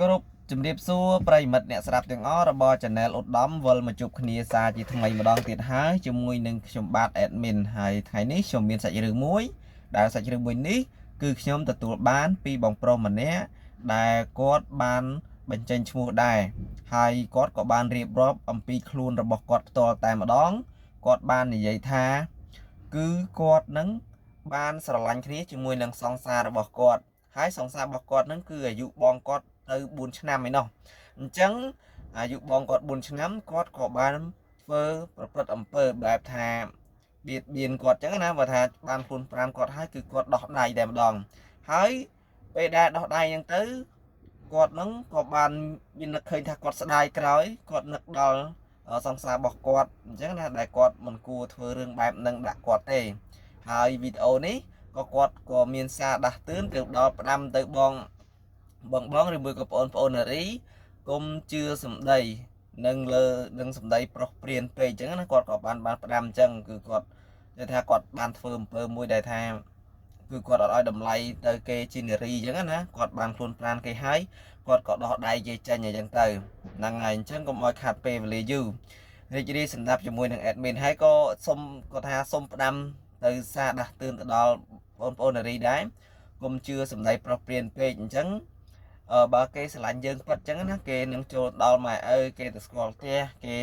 គ្រប់ជំរាបសួរប្រិយមិត្តអ្នកស្ដាប់ទាំងអស់របស់ Channel ឧត្តមវិលមកជួបគ្នាសារជាថ្មីម្ដងទៀតហើយជាមួយនឹងខ្ញុំបាទ Admin ហើយថ្ងៃនេះខ្ញុំមានសាច់រឿងមួយដែលសាច់រឿងមួយនេះគឺខ្ញុំទទួលបានពីបងប្រុសម្នាក់ដែលគាត់បានបញ្ចេញឈ្មោះដែរហើយគាត់ក៏បានរៀបរាប់អំពីខ្លួនរបស់គាត់ផ្ទាល់តែម្ដងគាត់បាននិយាយថាគឺគាត់នឹងបានស្រឡាញ់គ្នាជាមួយនឹងសង្សាររបស់គាត់ហើយសង្សាររបស់គាត់នឹងគឺអាយុបងគាត់ទៅ4ឆ្នាំឯណោះអញ្ចឹងអាយុបងគាត់4ឆ្នាំគាត់ក៏បានធ្វើប្រព្រឹត្តអំពើបែបថាបៀតបៀនគាត់អញ្ចឹងណាបើថាបានខ្លួនប្រាំគាត់ហើយគឺគាត់ដោះដៃតែម្ដងហើយពេលដែលដោះដៃហ្នឹងទៅគាត់នឹងក៏បានមាននឹកឃើញថាគាត់ស្ដាយក្រោយគាត់នឹកដល់សង្សាររបស់គាត់អញ្ចឹងណាដែលគាត់មិនគួរធ្វើរឿងបែបហ្នឹងដាក់គាត់ទេហើយវីដេអូនេះក៏គាត់ក៏មានសារដាស់តឿនទៅដល់ផ្ដាំទៅបងឬមួយក៏បងប្អូននារីកុំជឿសម្ដីនឹងសម្ដីប្រុសព្រានពេកអញ្ចឹងណាគាត់ក៏បានផ្ដាំអញ្ចឹងគឺគាត់និយាយថាគាត់បានធ្វើអំពើមួយដែលថាគឺគាត់អត់ឲ្យតម្លៃទៅគេជានារីអញ្ចឹងណាគាត់បានខ្លួនប្រានគេហើយគាត់ក៏ដោះដៃគេចេញអញ្ចឹងទៅហ្នឹងហើយអញ្ចឹងកុំឲ្យខាត់ពេលវេលាយូររីករាយសម្ដាប់ជាមួយនឹង admin ហើយក៏សុំគាត់ថាសុំផ្ដាំទៅសារដាស់តឿនទៅដល់បងប្អូននារីដែរកុំជឿសម្ដីប្រុសព្រានពេកអញ្ចឹងបើគេស្រឡាញ់យើងពិតអញ្ចឹងណាគេនឹងចូលដល់ម៉ែឪគេទៅស្គាល់ផ្ទះគេ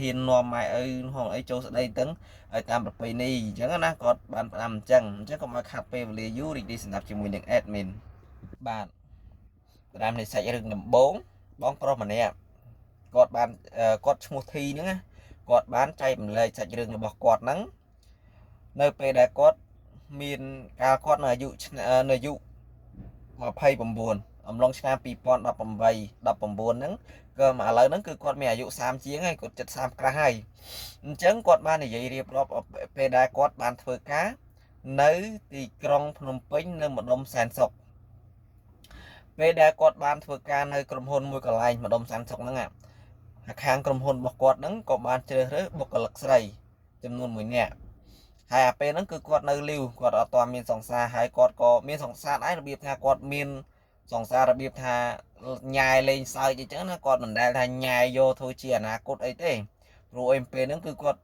ហ៊ាននាំម៉ែឪហងអីចូលស្ដីទាំងឲ្យតាមប្រពៃណីអញ្ចឹងណាគាត់បានផ្ដាំអញ្ចឹងកុំឲ្យខាត់ពេលវេលាយូររីករាយសម្រាប់ជាមួយនឹង admin បាទផ្ដាំនៃសាច់រឿងដំបូងបងប្រុសម្នាក់គាត់បានគាត់ឈ្មោះធីហ្នឹងណាគាត់បានចែករំលែកសាច់រឿងរបស់គាត់ហ្នឹងនៅពេលដែលគាត់មានកាលគាត់នៅអាយុ29អំឡុងឆ្នាំ2018 19ហ្នឹងក៏មកឥឡូវហ្នឹងគឺគាត់មានអាយុ30ជាងហើយគាត់70ក្រាស់ហើយអញ្ចឹងគាត់បាននិយាយរៀបរាប់ពេលដែលគាត់បានធ្វើការនៅទីក្រុងភ្នំពេញនៅម្ដុំសែនសុខពេលដែលគាត់បានធ្វើការនៅក្រុមហ៊ុនមួយកន្លែងម្ដុំសែនសុខហ្នឹងខាងក្រុមហ៊ុនរបស់គាត់ហ្នឹងក៏បានជ្រើសរើសបុគ្គលិកស្រីចំនួន1នាក់ហើយអាពេលហ្នឹងគឺគាត់នៅលីវគាត់អត់ទាន់មានសង្សារហើយគាត់ក៏មានសង្សារដែររបៀបថាគាត់មានសង្សាររបៀបថាញ៉ែលេងសើចអីចឹងណាគាត់មិនដែលថាញ៉ែយកធ្វើជាអនាគតអីទេព្រោះអីពេលហ្នឹងគឺគាត់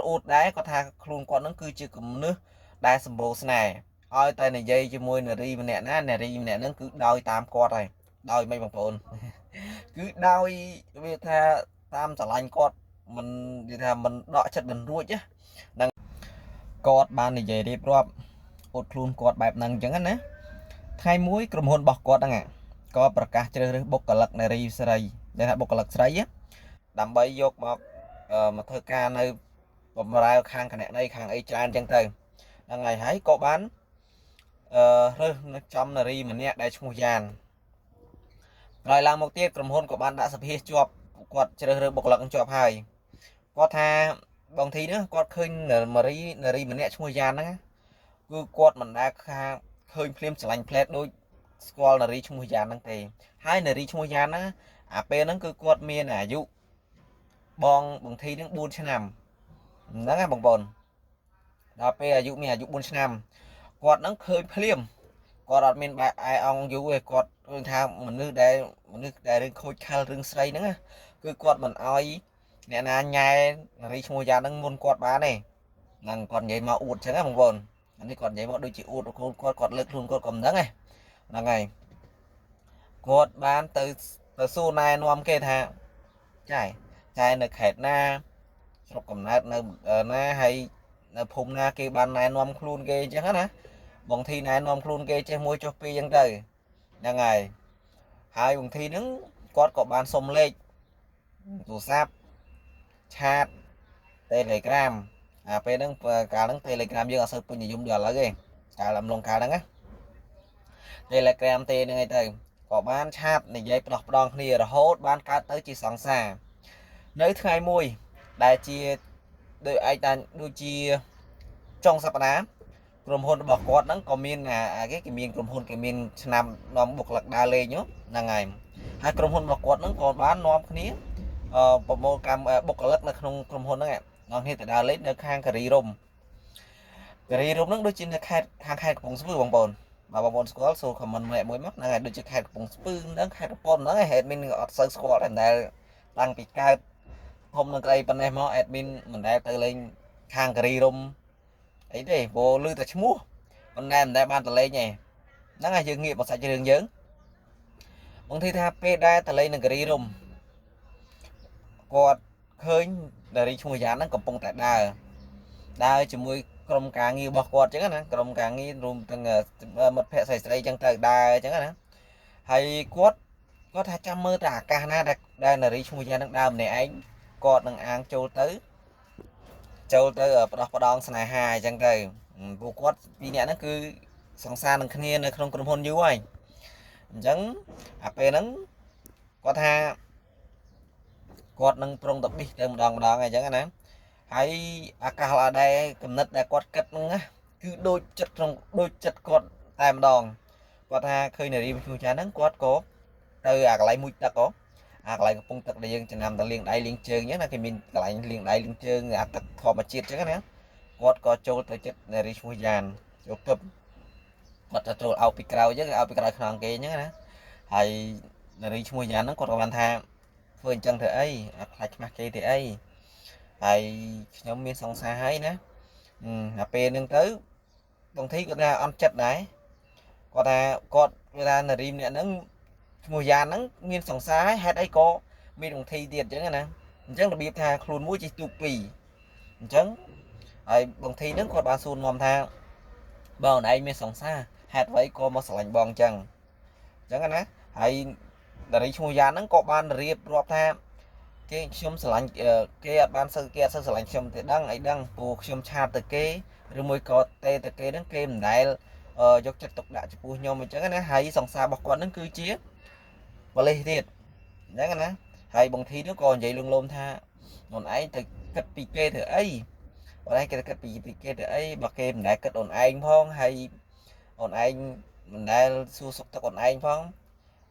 អួតដែរគាត់ថាខ្លួនគាត់ហ្នឹងគឺជាគំនិតដែលសម្បូរស្នេហ៍ឲ្យតែនិយាយជាមួយនារីម្នាក់ណានារីម្នាក់ហ្នឹងគឺដោយតាមគាត់ហើយដោយមិនបងប្អូនគឺដោយវាថាតាមស្រឡាញ់គាត់មិននិយាយថាមិនដកចិត្តមិនរួចណាគាត់បាននិយាយរៀបរាប់អួតខ្លួនគាត់បែបហ្នឹងអញ្ចឹងណាថ្ងៃមួយក្រុមហ៊ុនរបស់គាត់ហ្នឹងក៏ប្រកាសជ្រើសរើសបុគ្គលិកនារីស្រីដែលថាបុគ្គលិកស្រីដើម្បីយកមកធ្វើការនៅបម្រើខាងគណនេយ្យខាងអីច្រើនអញ្ចឹងទៅហ្នឹងហើយក៏បានរើសនៅចំនារីម្នាក់ដែលឈ្មោះយ៉ានក្រោយឡើងមកទៀតក្រុមហ៊ុនក៏បានដាក់សភាជាប់គាត់ជ្រើសរើសបុគ្គលិកជាប់ហើយគាត់ថាបងធីនេះគាត់ឃើញនារីម្នាក់ឈ្មោះយ៉ានហ្នឹងគឺគាត់មិនដែលឃើញភ្លាមឆ្លាញ់ផ្លែតដូចស្គាល់នារីឈ្មោះយ៉ានហ្នឹងទេហើយនារីឈ្មោះយ៉ានណាអាពេលហ្នឹងគឺគាត់មានអាយុបងធីហ្នឹង4ឆ្នាំហ្នឹងហើយបងប្អូនដល់ពេលអាយុមានអាយុ4ឆ្នាំគាត់ហ្នឹងឃើញភ្លាមគាត់អត់មានបែបអែអងយូរទេគាត់ឃើញថាមនុស្សដែលរឿងខូចខលរឿងស្រីហ្នឹងគឺគាត់មិនអោយអ្នកណាញ៉ែនារីឈ្មោះយ៉ាហ្នឹងមុនគាត់បានទេហ្នឹងគាត់និយាយមកអួតចឹងណាបងប្អូនអានេះគាត់និយាយមកដូចជាអួតគាត់លើកខ្លួនគាត់ក៏មិនដឹងហ្នឹងហើយគាត់បានទៅសួរណែនាំគេថាចែនៅខេត្តណាស្រុកកំណើតនៅណាហើយនៅភូមិណាគេបានណែនាំខ្លួនគេអញ្ចឹងណាបងធីណែនាំខ្លួនគេចេះមួយចុះពីរអញ្ចឹងទៅហ្នឹងហើយបងធីហ្នឹងគាត់ក៏បានសុំលេខទូរស័ព្ទឆាត Telegram ពេលហ្នឹងកាលហ្នឹង Telegram យើងអត់សូវពេញនិយមដូចឥឡូវទេកាលអំឡុងកាលហ្នឹងណា Telegram ទេហ្នឹងឯងទៅក៏បានឆាតនិយាយផ្ដោះផ្ដងគ្នារហូតបានកើតទៅជាសង្សារនៅថ្ងៃមួយដែលជាដោយឯកតាដូចជាចុងសប្តាហ៍ក្រុមហ៊ុនរបស់គាត់ហ្នឹងក៏មានគេមានក្រុមហ៊ុនគេមានឆ្នាំនាំបុគ្គលិកដើរលេងហ្នឹងហើយក្រុមហ៊ុនរបស់គាត់ហ្នឹងក៏បាននាំគ្នាប្រមូលកម្មបុគ្គលិកនៅក្នុងក្រុមហ៊ុនហ្នឹងនាំគ្នាទៅដើរលេងនៅខាងការីរំហ្នឹងដូចជានៅខាងខេត្តកំពង់ស្ពឺបងប្អូន បើបងប្អូនស្គាល់សូមខមមិនម្នាក់មួយមកហ្នឹងហើយដូចជាខេត្តកំពង់ស្ពឺហ្នឹងខេត្តកំពតហ្នឹងហេតុមានអត់សូវស្គាល់តែតាំងពីកើតធំនឹងក្តីប៉ុណ្ណេះមកអេដមីនមិនដែលទៅលេងខាងការីរំអីទេព្រោះឮតែឈ្មោះប៉ុន្តែមិនដែលបានទៅលេងទេហ្នឹងហើយយើងងាកមកសាច់រឿងយើងបងធីថាពេលដែលទៅលេងនឹងការីរំគាត់ឃើញតារីឈ្មោះយ៉ានហ្នឹងកំពុងតែដើរជាមួយក្រុមការងាររបស់គាត់អញ្ចឹងណាក្រុមការងាររួមទាំងមិត្តភ័ក្តិស្រីៗអញ្ចឹងទៅដើរអញ្ចឹងណាហើយគាត់ថាចាំមើលតែអាកាសណាដែលនារីឈ្មោះយ៉ានហ្នឹងដើរម្នាក់ឯងគាត់នឹងអាងចូលទៅផ្ដោះផ្ដងស្នេហាអញ្ចឹងទៅពួកគាត់ពីរនាក់ហ្នឹងគឺសង្សារនឹងគ្នានៅក្នុងក្រុមហ៊ុនយូរហើយអញ្ចឹងអាពេលហ្នឹងគាត់ថាគាត់នឹងប្រុងតប៊ីសទៅម្ដងអញ្ចឹងណាហើយអាកាសឡាដែរកំណត់ដែលគាត់គិតហ្នឹងណាគឺដូចចិត្តគាត់តែម្ដងគាត់ថាឃើញនារីឈ្មោះចាហ្នឹងគាត់ក៏ទៅអាកន្លែងមួយទឹកអាកន្លែងកំពង់ទឹកដែលយើងចំណាំទៅលាងដៃលាងជើងអញ្ចឹងណាគេមានកន្លែងលាងដៃលាងជើងអាទឹកធម្មជាតិអញ្ចឹងណាគាត់ក៏ចូលទៅចិត្តនារីឈ្មោះយ៉ានចូលគប់គាត់ទៅចូលអោបពីក្រោយអញ្ចឹងអោបពីក្រោយខ្នងគេអញ្ចឹងណាហើយនារីឈ្មោះយ៉ានហ្នឹងគាត់ក៏បានថាធ្វើអញ្ចឹងធ្វើអីខ្លាចខ្មាស់គេទេអីហើយខ្ញុំមានសង្សារហើយណាដល់ពេលហ្នឹងទៅបងធីគាត់ថាអន់ចិត្តដែរគាត់ថាគាត់វាថានារីម្នាក់ហ្នឹងឈ្មោះយ៉ានហ្នឹងមានសង្សារហើយហេតុអីក៏មានបងធីទៀតអញ្ចឹងណាអញ្ចឹងរបៀបថាខ្លួនមួយជិះទូកពីរអញ្ចឹងហើយបងធីហ្នឹងគាត់បានសួរនាំថាបងឯងមានសង្សារហេតុអ្វីក៏មកស្រឡាញ់បងអញ្ចឹងណាហើយនារីឈ្មោះយ៉ានហ្នឹងក៏បានរៀបរាប់ថាគេខ្ញុំស្រឡាញ់គេអត់បានគេអត់សូវស្រឡាញ់ខ្ញុំទេដឹងអីដឹងព្រោះខ្ញុំឆាតទៅគេឬមួយក៏ទេទៅគេហ្នឹងគេមិនដែលយកចិត្តទុកដាក់ចំពោះខ្ញុំអញ្ចឹងណាហើយសង្សាររបស់គាត់ហ្នឹងគឺជាបលេសទៀតអញ្ចឹងណាហើយបងធីនោះក៏និយាយលងលោមថាអូនឯងទៅគិតពីគេធ្វើអីអូនឯងគេទៅគិតពីគេធ្វើអីបើគេមិនដែលគិតអូនឯងផងហើយអូនឯងមិនដែលសួរសុខទុក្ខអូនឯងផង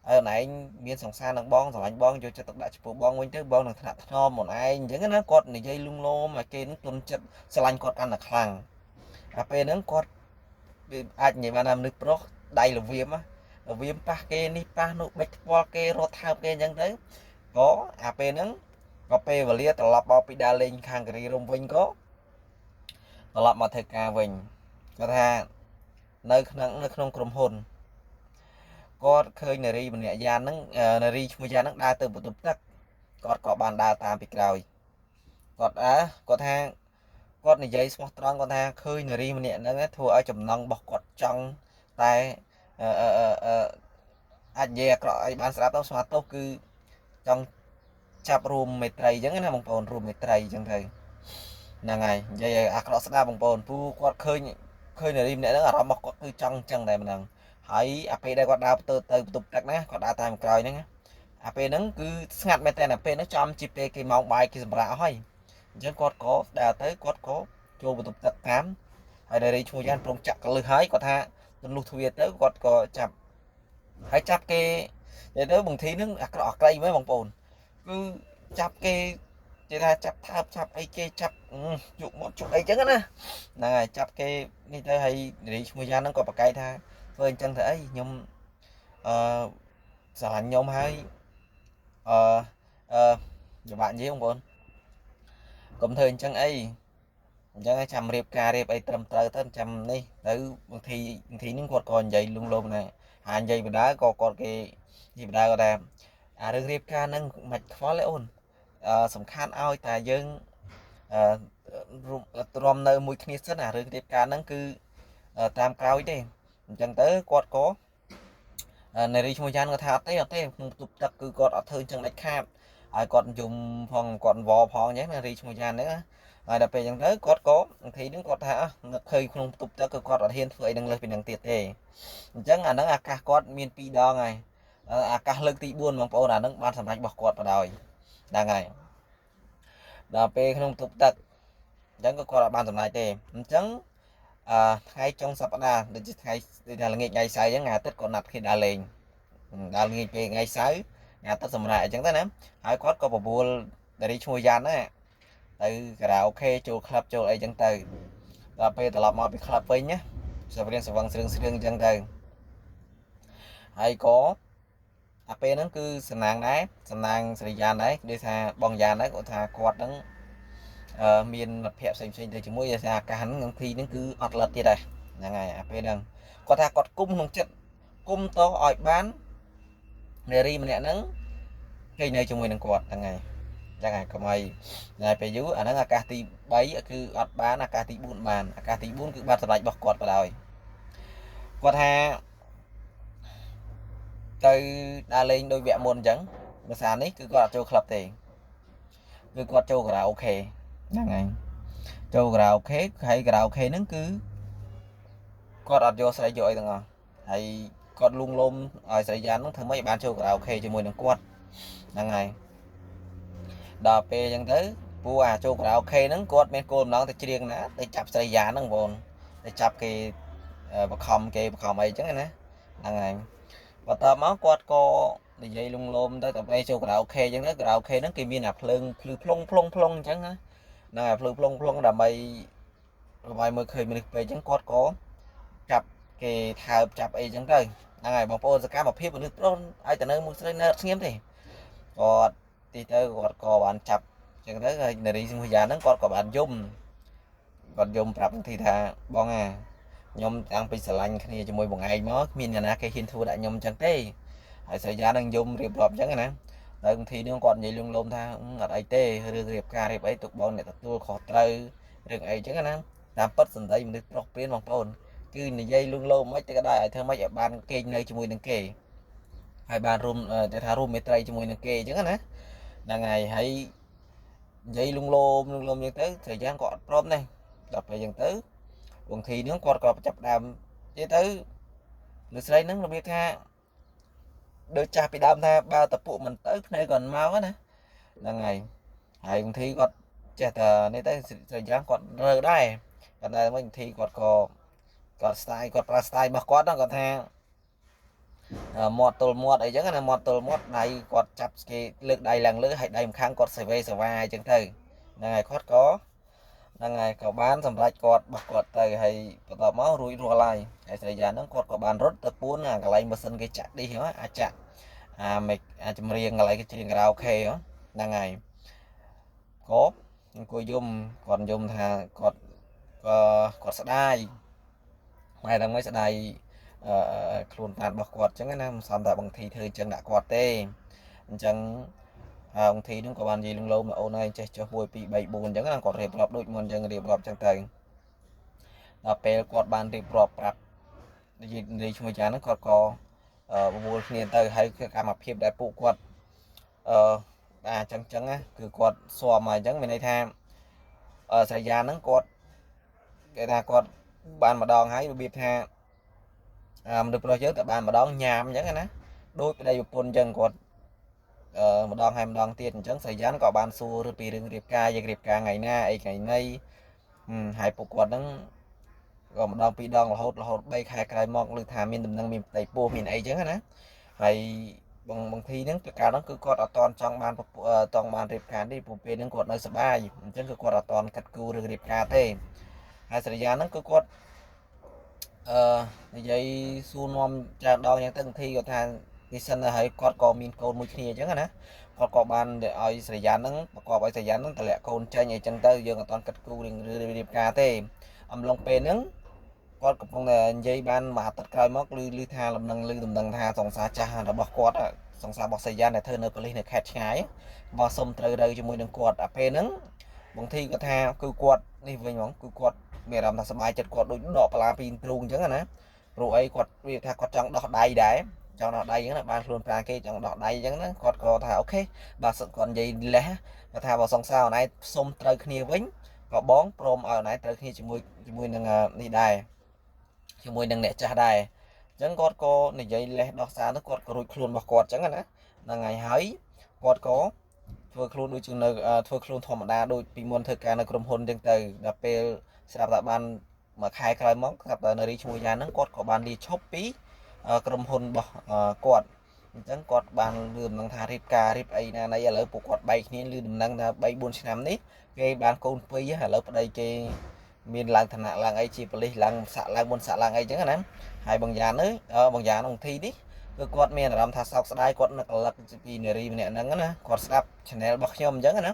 ហើយអូនឯងមានសង្សារនឹងបងស្រឡាញ់បងយកចិត្តទុកដាក់ចំពោះបងវិញទៅបងនឹងថ្នាក់ថ្នមអូនឯងអញ្ចឹងណាគាត់និយាយលងលោមឲ្យគេនឹងទុនចិត្តស្រឡាញ់គាត់កាន់តែខ្លាំងដល់ពេលហ្នឹងគាត់អាចនិយាយបានថាមនុស្សប្រុសដៃលវៀមប៉ះគេនេះប៉ះនោះបិចថ្ពាល់គេរត់ថើបគេអញ្ចឹងទៅក៏អាពេលហ្នឹងក៏ពេលវេលាត្រឡប់មកពីដើរលេងខាងការីរំវិញក៏ត្រឡប់មកធ្វើការវិញគាត់ថានៅក្នុងក្រុមហ៊ុនគាត់ឃើញនារីម្នាក់យ៉ានហ្នឹងនារីឈ្មោះយ៉ានហ្នឹងដើរទៅបន្ទប់ទឹកគាត់ក៏បានដើរតាមពីក្រោយគាត់ថាគាត់និយាយស្មោះត្រង់គាត់ថាឃើញនារីម្នាក់ហ្នឹងធ្វើឲ្យចំណងរបស់គាត់ចង់តែអាចនិយាយអាក្រក់ឲ្យបានស្ដាប់ទៅស្មាតទោសគឺចង់ចាប់រួមមេត្រីអញ្ចឹងណាបងប្អូនរួមមេត្រីអញ្ចឹងទៅហ្នឹងហើយនិយាយឲ្យអាក្រក់ស្ដាប់បងប្អូនពូគាត់ឃើញនារីម្នាក់ហ្នឹងអារម្មណ៍របស់គាត់គឺចង់អញ្ចឹងតែម្ដងហើយអាពេលដែលគាត់ដើរទៅបន្ទប់ទឹកណាគាត់ដើរតាមក្រោយហ្នឹងអាពេលហ្នឹងគឺស្ងាត់មែនតើអាពេលហ្នឹងចំជាពេលគេម៉ោងបាយគេសម្រាប់អស់ហើយអញ្ចឹងគាត់ក៏ដើរទៅគាត់ក៏ចូលបន្ទប់ទឹកតាមហើយនារីឈ្មោះយ៉ានព្រមចាក់កលឹះហើយគាត់ថាទន្លុះទ្វារទៅគាត់ក៏ចាប់គេនិយាយទៅបងធីហ្នឹងអាក្រក់អាក្រៃមែនបងប្អូនគឺចាប់គេនិយាយថាចាប់ថើបចាប់អីគេចាប់ជក់មាត់ជក់អីចឹងណាហ្នឹងហើយចាប់គេនេះទៅហើយនារីឈ្មោះយ៉ានហ្នឹងក៏ប្រកែកថាធ្វើអញ្ចឹងទៅអីខ្ញុំស្រឡាញ់ខ្ញុំហើយពិបាកនិយាយបងប្អូនកុំធ្វើអញ្ចឹងអីអញ្ចឹងចាំរៀបការរៀបអីត្រឹមត្រូវទៅចាំនេះទៅបางทีនឹងគាត់ក៏និយាយលងលោមដែរហើយនិយាយបដាក៏គាត់គេនិយាយបដាគាត់ថាអារឿងរៀបការហ្នឹងមិនខ្វល់ទេអូនសំខាន់ឲ្យតែយើងទ្រាំនៅមួយគ្នាសិនអារឿងរៀបការហ្នឹងគឺតាមក្រោយទេអញ្ចឹងទៅគាត់ក៏នារីឈ្មោះយ៉ានគាត់ថាអត់ទេក្នុងបន្ទប់ទឹកគឺគាត់អត់ធ្វើអញ្ចឹងដាច់ខាតហើយគាត់យំផងគាត់វល់ផងអញ្ចឹងនារីឈ្មោះយ៉ានហ្នឹងហើយដល់ពេលអញ្ចឹងទៅគាត់ក៏បางทีហ្នឹងគាត់ថានឹកឃើញក្នុងបន្ទប់ទឹកគឺគាត់អត់ហ៊ានធ្វើអីនឹងលើសពីនឹងទៀតទេអញ្ចឹងអាហ្នឹងអាកាសគាត់មាន2ដងហើយអាកាសលើកទី4បងប្អូនអាហ្នឹងបានសម្រេចរបស់គាត់បដ ாய் ហ្នឹងហើយដល់ពេលក្នុងបន្ទប់ទឹកអញ្ចឹងក៏គាត់អត់បានសម្រេចទេអញ្ចឹងថ្ងៃចុងសប្តាហ៍ដូចជាថ្ងៃល្ងាចថ្ងៃសៅរ៍អញ្ចឹងថ្ងៃអាទិត្យគាត់ណាត់គ្នាដើរលេងដើរល្ងាចពេលថ្ងៃសៅរ៍ថ្ងៃអាទិត្យសម្រាប់អញ្ចឹងទៅណាហើយគាត់ក៏បបួលនារីឈ្មោះយ៉ានណាទៅការ៉ាអូខេចូលក្លឹបចូលអីចឹងទៅដល់ពេលត្រឡប់មកពីក្លឹបវិញណាសវរៀងសវឹងស្រឿងអញ្ចឹងទៅ ហើយក៏អាពេលហ្នឹងគឺសំណាងដែរសំណាងស្រីយ៉ានដែរដូចថាបងយ៉ានដែរគាត់ថាគាត់ហ្នឹងមានមិត្តភ័ក្តិផ្សេងទៅជាមួយដោយសារអាកាសហ្នឹងនឹងធីហ្នឹងគឺអត់លិតទៀតដែរហ្នឹងហើយអាពេលហ្នឹងគាត់ថាគាត់គុំក្នុងចិត្តគុំតឲ្យបាននារីម្នាក់ហ្នឹងគេនៅជាមួយនឹងគាត់ហ្នឹងហើយចឹងហើយកុំឲ្យពេលយូរអាហ្នឹងអាកាសទី3គឺអត់បានអាកាសទី4បានអាកាសទី4គឺបានសម្រេចរបស់គាត់ក៏ដោយគាត់ថាទៅដើរលេងដោយវគ្គមុនអញ្ចឹងភាសានេះគឺគាត់អត់ចូលក្លឹបទេគឺគាត់ចូលខារ៉ាអូខេហ្នឹងហើយចូលខារ៉ាអូខេហើយខារ៉ាអូខេហ្នឹងគឺគាត់អត់យកស្រីយកអីទាំងអស់ហើយគាត់លួងលោមឲ្យស្រីយ៉ានហ្នឹងធ្វើម៉េចបានចូលខារ៉ាអូខេជាមួយនឹងគាត់ហ្នឹងហើយដល់ពេលអញ្ចឹងទៅពូអាចូលខារ៉ាអូខេហ្នឹងគាត់មានគោលបំណងទៅច្រៀងណាទៅចាប់ស្រីយ៉ានហ្នឹងបងទៅចាប់គេបខំអីអញ្ចឹងណាហ្នឹងហើយបន្ទាប់មកគាត់ក៏និយាយលងលោមទៅតែពេលចូលខារ៉ាអូខេអញ្ចឹងទៅខារ៉ាអូខេហ្នឹងគេមានអាភ្លើងភ្លឺផ្លុងអញ្ចឹងណាហ្នឹងហើយភ្លឺផ្លុងដើម្បីមើលឃើញមនុស្សពេកអញ្ចឹងគាត់ក៏ចាប់គេថើបចាប់អីអញ្ចឹងទៅហ្នឹងហើយបងប្អូនសកម្មភាពមនុស្សប្រុសឲ្យតែនៅមួយស្រីនៅស្ងៀមទេគាត់ទីទៅគាត់ក៏បានចាប់អញ្ចឹងទៅហើយនារីសង្ឃយាហ្នឹងគាត់ក៏បានយំប្រាប់ទីថាបងអាខ្ញុំតាំងពីស្រឡាញ់គ្នាជាមួយបងឯងមកគ្មានអ្នកណាគេហ៊ានធ្វើដាក់ខ្ញុំអញ្ចឹងទេហើយស្រីយ៉ានឹងយំរៀបរាប់អញ្ចឹងណាដល់ទីនេះគាត់និយាយលងលោមថាអត់អីទេរឿងរៀបការរៀបអីទុកបងអ្នកទទួលខុសត្រូវរឿងអីអញ្ចឹងណាតាមពិតសន្តិមនុស្សប្រុសព្រានបងប្អូនគឺនិយាយលងលោមមិនទៅក៏ដោយឲ្យធ្វើម៉េចឲ្យបានគេងនៅជាមួយនឹងគេហើយបានរួមតែថារួមមេត្រីជាមួយនឹងគេអញ្ចឹងណាហ្នឹងហើយនិយាយលងលោមអញ្ចឹងទៅស្រីយ៉ាក៏អត់ព្រមដែរដល់ពេលអញ្ចឹងទៅវងធីនឹងគាត់ក៏ចាប់ដើមនិយាយទៅលើស្រីហ្នឹងរបៀបថាដូចចាស់ពីដើមថាបើតពួកមិនទៅភ្នែកគាត់មកណាហ្នឹងហើយវងធីគាត់ចេះតែនេះទៅស្រីយ៉ាងគាត់រើដែរប៉ុន្តែវងធីគាត់ស្ទាយគាត់ប្រើស្ទាយរបស់គាត់ហ្នឹងគាត់ថាមាត់ទល់មាត់អីចឹងណាមាត់ទល់មាត់ដៃគាត់ចាប់គេលើកដៃឡើងលើហើយដៃម្ខាងគាត់សេវេសេវាអញ្ចឹងទៅហ្នឹងហើយគាត់ក៏ហ្នឹងហើយក៏បានសម្រេចគាត់បោះគាត់ទៅហើយបន្ទាប់មករួចរាល់ហើយស្រីយ៉ាហ្នឹងគាត់ក៏បានរត់ទៅពួនអាកន្លែងម៉ាស៊ីនគេចាក់ឌីសអាចចាក់អាចចម្រៀងកន្លែងគេច្រៀងខារ៉ាអូខេហ្នឹងហើយក៏អង្គុយយំគាត់យំថាគាត់ស្ដាយតែដល់មិនស្ដាយខ្លួនបានរបស់គាត់អញ្ចឹងណាមិនសមតែបងធីធ្វើអញ្ចឹងដាក់គាត់ទេអញ្ចឹងបងធីនឹងក៏បាននិយាយលងលោមអូនឯងចេះចុះ1 2 3 4អញ្ចឹងណាគាត់រៀបរាប់ដូចមុនអញ្ចឹងរៀបរាប់អញ្ចឹងទៅដល់ពេលគាត់បានរៀបរាប់ប្រាប់និយាយឈ្មោះចាហ្នឹងគាត់ក៏បបួលគ្នាទៅហើយកម្មភាពដែលពួកគាត់បាទអញ្ចឹងណាគឺគាត់ស៊ាំមកអញ្ចឹងមានន័យថាស្រីយ៉ាហ្នឹងគាត់គេថាគាត់បានម្ដងហើយរបៀបថាមនុស្សប្រុសយើងតែបានម្ដងញ៉ាំអញ្ចឹងណាដូចប្តីប្រពន្ធអញ្ចឹងគាត់ម្ដងហើយម្ដងទៀតអញ្ចឹងស្រីយ៉ានក៏បានសួរពីរឿងរៀបការយើងរៀបការថ្ងៃណាអីថ្ងៃណីហើយពួកគាត់ហ្នឹងក៏ម្ដងពីរដងរហូត3ខែក្រោយមកឮថាមានដំណឹងមានផ្ទៃពោះមានអីចឹងណាហើយបងធីហ្នឹងប្រការហ្នឹងគឺគាត់អត់តន់ចង់បានរៀបការនេះព្រោះពេលហ្នឹងគាត់នៅសប្បាយអញ្ចឹងគឺគាត់អត់តន់កាត់គូរឿងរៀបការទេហើយស្រីយ៉ាហ្នឹងគឺគាត់និយាយសួរនាំច្រើនដងយ៉ាងទៅធីគាត់ថានេះសិនទៅហើយគាត់ក៏មានកូនមួយគ្នាអញ្ចឹងណាគាត់ក៏បានឲ្យស្រីយ៉ាហ្នឹងប្រកបឲ្យស្រីយ៉ាហ្នឹងតម្លាក់កូនចេញអីចឹងទៅយើងអត់តន់កាត់គូរឿងរៀបការទេអំឡុងពេលហ្នឹងគាត់កំពុងតែនិយាយបានមួយអាទិត្យក្រោយមកឮថាដំណឹងថាសង្សារចាស់របស់គាត់សង្សាររបស់ស្រីយ៉ាដែលធ្វើនៅប៉ូលីសនៅខេត្តឆ្ងាយមកសុំត្រូវរើជាមួយនឹងគាត់អាពេលហ្នឹងបងធីគាត់ថាគឺគាត់នេះវិញហ្មងគឺគាត់មានអារម្មណ៍ថាសប្បាយចិត្តគាត់ដូចដកបលាពីទ្រូងអញ្ចឹងណាព្រោះអីគាត់វាថាគាត់ចង់ដោះដៃដែរចង់ដោះដៃអញ្ចឹងណាបានខ្លួនប្រាគេចង់ដោះដៃអញ្ចឹងណាគាត់ក៏ថាអូខេបាទគាត់និយាយលេះគាត់ថាបើសង្សារអូនឯងសុំត្រូវគ្នាវិញក៏បងព្រមឲ្យអូនឯងត្រូវគ្នាជាមួយនឹងនេះដែរជាមួយនឹងអ្នកចាស់ដែរអញ្ចឹងគាត់ក៏និយាយលេះដោះសារទៅគាត់ក៏រួចខ្លួនរបស់គាត់អញ្ចឹងណាហ្នឹងហើយគាត់ក៏ធ្វើខ្លួនដូចជានៅធ្វើខ្លួនធម្មតាដូចពីមុនធ្វើការនៅក្រុមហ៊ុនអញ្ចឹងទៅដល់ពេលស្រាប់តែបានមួយខែក្រោយមកស្រាប់តែនារីឈ្មោះយ៉ាហ្នឹងគាត់ក៏បានលាឈប់ពីក្រុមហ៊ុនរបស់គាត់អញ្ចឹងគាត់បានលឺដំណឹងថារៀបការរៀបអីណាណីឥឡូវពួកគាត់បែកគ្នាលឺដំណឹងថា3 4ឆ្នាំនេះគេបានកូន2ឥឡូវប្តីគេមានឡើងឋានៈឡើងអីជាប៉ូលីសឡើងសាក់ឡើងមុនសាក់ឡើងអីចឹងណាហើយបងយ៉ាននេះបងយ៉ានក្នុងធីនេះ គឺគាត់មានអារម្មណ៍ថាសោកស្ដាយគាត់នឹករលឹកពីនារីម្នាក់ហ្នឹងណាគាត់ស្ដាប់ channel របស់ខ្ញុំអញ្ចឹងណា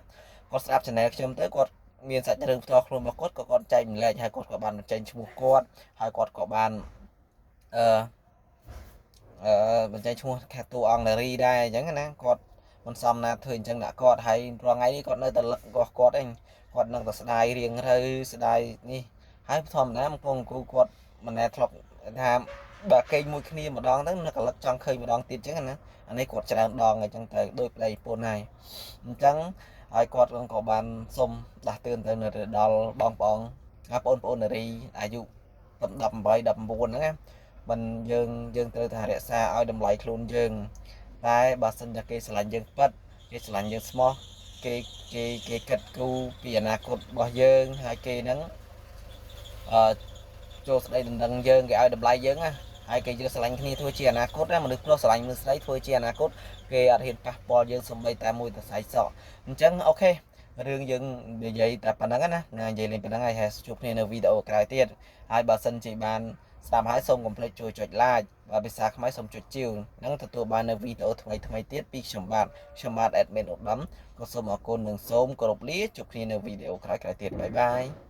គាត់ស្ដាប់ channel ខ្ញុំទៅគាត់មានសាច់រឿងផ្ទាល់ខ្លួនរបស់គាត់ក៏គាត់ចែកម្លែកហើយគាត់ក៏បានបញ្ចេញឈ្មោះគាត់ហើយគាត់ក៏បានអឺបញ្ចេញឈ្មោះខាតួអង្គនារីដែរអញ្ចឹងណាគាត់មិនសមណាធ្វើអញ្ចឹងដាក់គាត់ហើយរាល់ថ្ងៃនេះគាត់នៅតែលឹករបស់គាត់ឯងគាត់នឹងតែស្ដាយរៀងទៅស្ដាយនេះហើយធម្មតាមកពងគូគាត់មិនដែលធ្លាប់ថាបើគេងមួយគ្នាម្ដងទៅនឹករលឹកចង់ឃើញម្ដងទៀតអញ្ចឹងណាអានេះគាត់ច្រើនដងអញ្ចឹងទៅដោយប្តីប្រពន្ធហើយអញ្ចឹងហើយគាត់ក៏បានសុំដាស់តឿនទៅដល់បងប្អូនបងប្អូននារីអាយុ18 19ហ្នឹងណាមិនយើងត្រូវតែរក្សាឲ្យតម្លៃខ្លួនយើងតែបើសិនជាគេស្រឡាញ់យើងពិតគេស្រឡាញ់យើងស្មោះគេគិតគូរពីអនាគតរបស់យើងហើយគេហ្នឹងចូលស្ដីដណ្ដឹងយើងគេឲ្យតម្លៃយើងណាហើយគេយកស្រឡាញ់គ្នាធ្វើជាអនាគតណាមនុស្សប្រុសស្រឡាញ់មនុស្សស្រីធ្វើជាអនាគតគេអត់ហ៊ានប៉ះពាល់យើងសំបីតែមួយតែស្អីសោះអញ្ចឹងអូខេរឿងយើងនិយាយតែប៉ុណ្្នឹងណានិយាយលេងប៉ុណ្្នឹងហើយជួបគ្នានៅវីដេអូក្រោយទៀតហើយបើសិនជាបានស្ដាប់ហើយសូមកុំភ្លេចជួយចុច like បើភាសាខ្មែរសូមចុចជាវនឹងទទួលបាននៅវីដេអូថ្មីទៀតពីខ្ញុំបាទ admin ឧត្តមក៏សូមអរគុណនិងសូមគោរពលាជួបគ្នានៅវីដេអូក្រោយទៀតបាយបាយ